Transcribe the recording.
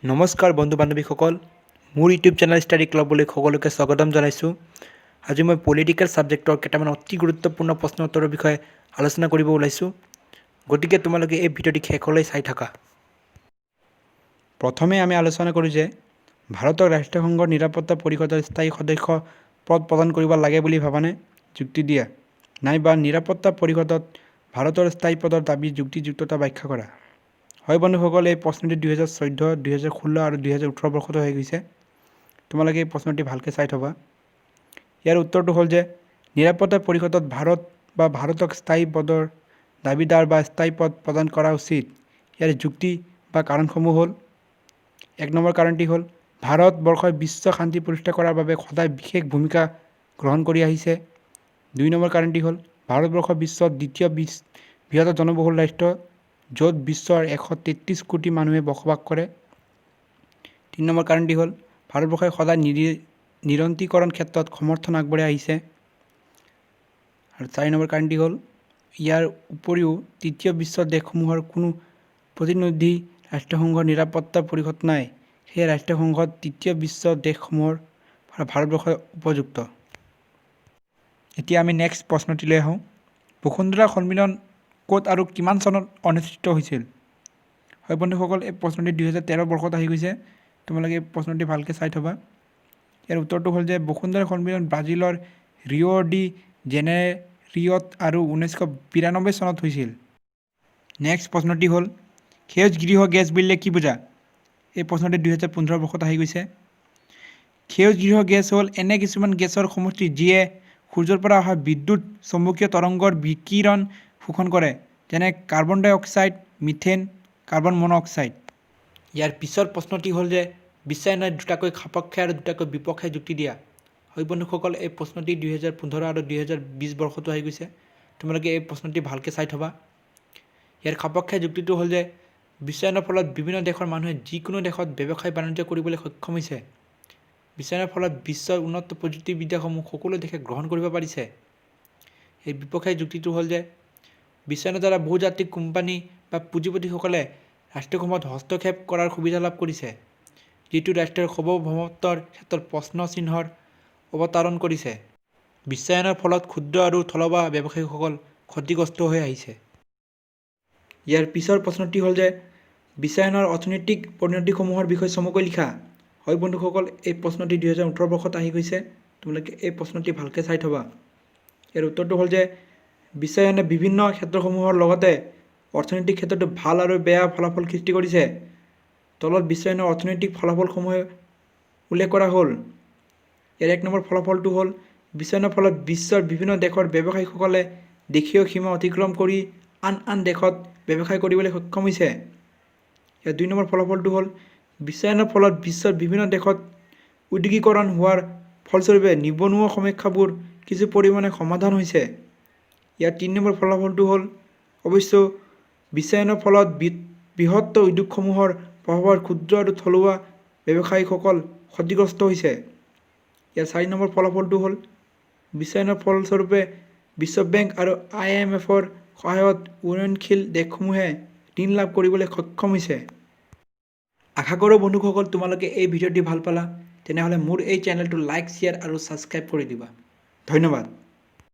নমস্কাৰ বন্ধু বান্ধৱীসকল, মোৰ ইউটিউব চেনেল ষ্টাডি ক্লাবলৈ সকলোকে স্বাগতম জনাইছোঁ। আজি মই পলিটিকেল ছাবজেক্টৰ কেইটামান অতি গুৰুত্বপূৰ্ণ প্ৰশ্ন উত্তৰৰ বিষয়ে আলোচনা কৰিব ওলাইছোঁ। গতিকে তোমালোকে এই ভিডিঅ'টি শেষলৈ চাই থাকা। প্ৰথমে আমি আলোচনা কৰোঁ যে ভাৰতক ৰাষ্ট্ৰসংঘৰ নিৰাপত্তা পৰিষদৰ স্থায়ী সদস্য পদ প্ৰদান কৰিব লাগে বুলি ভাবানে? যুক্তি দিয়া। নাইবা নিৰাপত্তা পৰিষদত ভাৰতৰ স্থায়ী পদৰ দাবী যুক্তিযুক্ততা ব্যাখ্যা কৰা। হয় বন্ধুসকল, এই প্ৰশ্নটি 2014, 2016 আৰু 2018 বৰ্ষত হৈ গৈছে। তোমালোকে এই প্ৰশ্নটি ভালকৈ চাই থবা। ইয়াৰ উত্তৰটো হ'ল যে নিৰাপত্তা পৰিষদত ভাৰত বা ভাৰতক স্থায়ী পদৰ দাবীদাৰ বা স্থায়ী পদ প্ৰদান কৰা উচিত। ইয়াৰ যুক্তি বা কাৰণসমূহ হ'ল: 1 নম্বৰ কাৰণটি হ'ল ভাৰতবৰ্ষই বিশ্ব শান্তি প্ৰতিষ্ঠা কৰাৰ বাবে সদায় বিশেষ ভূমিকা গ্ৰহণ কৰি আহিছে। 2 নম্বৰ কাৰণটি হ'ল ভাৰতবৰ্ষ বিশ্বৰ দ্বিতীয় বৃহৎ জনবহুল ৰাষ্ট্ৰ, য'ত বিশ্বৰ 133 কোটি মানুহে বসবাস কৰে। 3 নম্বৰ কাৰণটি হ'ল ভাৰতবৰ্ষই সদায় নিৰন্তীকৰণ ক্ষেত্ৰত সমৰ্থন আগবঢ়াই আহিছে। আৰু 4 নম্বৰ কাৰণটি হ'ল ইয়াৰ উপৰিও তৃতীয় বিশ্বৰ দেশসমূহৰ কোনো প্ৰতিনিধি ৰাষ্ট্ৰসংঘৰ নিৰাপত্তা পৰিষদ নাই। সেয়ে ৰাষ্ট্ৰসংঘত তৃতীয় বিশ্বৰ দেশসমূহৰ ভাৰতবৰ্ষই উপযুক্ত। এতিয়া আমি নেক্সট প্ৰশ্নটিলৈ আহোঁ। বসুন্ধৰা সন্মিলন ক'ত আৰু কিমান চনত অনুষ্ঠিত হৈছিল? হয় বন্ধুসকল, এই প্ৰশ্নটি 2013 বৰ্ষত আহি গৈছে। তোমালোকে এই প্ৰশ্নটি ভালকৈ চাই থবা। ইয়াৰ উত্তৰটো হ'ল যে বসুন্ধৰা সন্মিলন ব্ৰাজিলৰ ৰিঅ' ডি জেনেৰিঅ'ত আৰু 1992 চনত হৈছিল। নেক্সট প্ৰশ্নটি হ'ল সেউজ গৃহ গেছ বুলিলে কি বুজা? এই প্ৰশ্নটি 2015 বৰ্ষত আহি গৈছে। সেউজ গৃহ গেছ হ'ল এনে কিছুমান গেছৰ সমষ্টি যিয়ে সূৰ্যৰ পৰা অহা বিদ্যুৎ চুম্বকীয় তৰংগৰ বিকিৰণ শোষণ কৰে, যেনে কাৰ্বন ডাই অক্সাইড, মিথেন, কাৰ্বন মনোক্সাইড। ইয়াৰ পিছৰ প্ৰশ্নটি হ'ল যে বিশ্বায়নে দুটাকৈ সপক্ষে আৰু দুটাকৈ বিপক্ষে যুক্তি দিয়া। হয় বন্ধুসকল, এই প্ৰশ্নটি 2015 আৰু 2020 বৰ্ষতো আহি গৈছে। তোমালোকে এই প্ৰশ্নটি ভালকৈ চাই থবা। ইয়াৰ সপক্ষে যুক্তিটো হ'ল যে বিশ্বায়নৰ ফলত বিভিন্ন দেশৰ মানুহে যিকোনো দেশত ব্যৱসায় বাণিজ্য কৰিবলৈ সক্ষম হৈছে। বিশ্বায়নৰ ফলত বিশ্বৰ উন্নত প্ৰযুক্তিবিদ্যাসমূহ সকলো দেশে গ্ৰহণ কৰিব পাৰিছে। এই বিপক্ষে যুক্তিটো হ'ল যে বিশ্বায়নৰ দ্বাৰা বহুজাতিক কোম্পানী বা পুঁজিপতিসকলে ৰাষ্ট্ৰসমূহত হস্তক্ষেপ কৰাৰ সুবিধা লাভ কৰিছে, যিটো ৰাষ্ট্ৰৰ সাৰ্বভৌমত্বৰ ক্ষেত্ৰত প্ৰশ্ন চিহ্নৰ অৱতাৰণ কৰিছে। বিশ্বায়নৰ ফলত ক্ষুদ্ৰ আৰু থলুৱা ব্যৱসায়ীসকল ক্ষতিগ্ৰস্ত হৈ আহিছে। ইয়াৰ পিছৰ প্ৰশ্নটি হ'ল যে বিশ্বায়নৰ অৰ্থনৈতিক পৰিণতিসমূহৰ বিষয়ে চমুকৈ লিখা। হয় বন্ধুসকল, এই প্ৰশ্নটি 2018 বৰ্ষত আহি গৈছে। তোমালোকে এই প্ৰশ্নটি ভালকৈ চাই থবা। ইয়াৰ উত্তৰটো হ'ল যে বিশ্বায়নে বিভিন্ন ক্ষেত্ৰসমূহৰ লগতে অৰ্থনৈতিক ক্ষেত্ৰতো ভাল আৰু বেয়া ফলাফল সৃষ্টি কৰিছে। তলত বিশ্বায়নৰ অৰ্থনৈতিক ফলাফলসমূহে উল্লেখ কৰা হ'ল। ইয়াৰ 1 নম্বৰ ফলাফলটো হ'ল বিশ্বায়নৰ ফলত বিশ্বৰ বিভিন্ন দেশৰ ব্যৱসায়ীসকলে দেশীয় সীমা অতিক্ৰম কৰি আন দেশত ব্যৱসায় কৰিবলৈ সক্ষম হৈছে। ইয়াৰ 2 নম্বৰ ফলাফলটো হ'ল বিশ্বায়নৰ ফলত বিশ্বৰ বিভিন্ন দেশত উদ্যোগীকৰণ হোৱাৰ ফলস্বৰূপে নিবনুৱা সমস্যাবোৰ কিছু পৰিমাণে সমাধান হৈছে। ইয়াৰ 3 নম্বৰ ফলাফলটো হ'ল অৱশ্য বিশ্বায়নৰ ফলত বৃহৎ উদ্যোগসমূহৰ প্ৰভাৱত ক্ষুদ্ৰ আৰু থলুৱা ব্যৱসায়ীসকল ক্ষতিগ্ৰস্ত হৈছে। ইয়াৰ 4 নম্বৰ ফলাফলটো হ'ল বিশ্বায়নৰ ফলস্বৰূপে বিশ্ব বেংক আৰু IMFৰ সহায়ত উন্নয়নশীল দেশসমূহে ঋণ লাভ কৰিবলৈ সক্ষম হৈছে। আশা কৰোঁ বন্ধুসকল তোমালোকে এই ভিডিঅ'টি ভাল পালা। তেনেহ'লে মোৰ এই চেনেলটো লাইক, শ্বেয়াৰ আৰু ছাবস্ক্ৰাইব কৰি দিবা। ধন্যবাদ।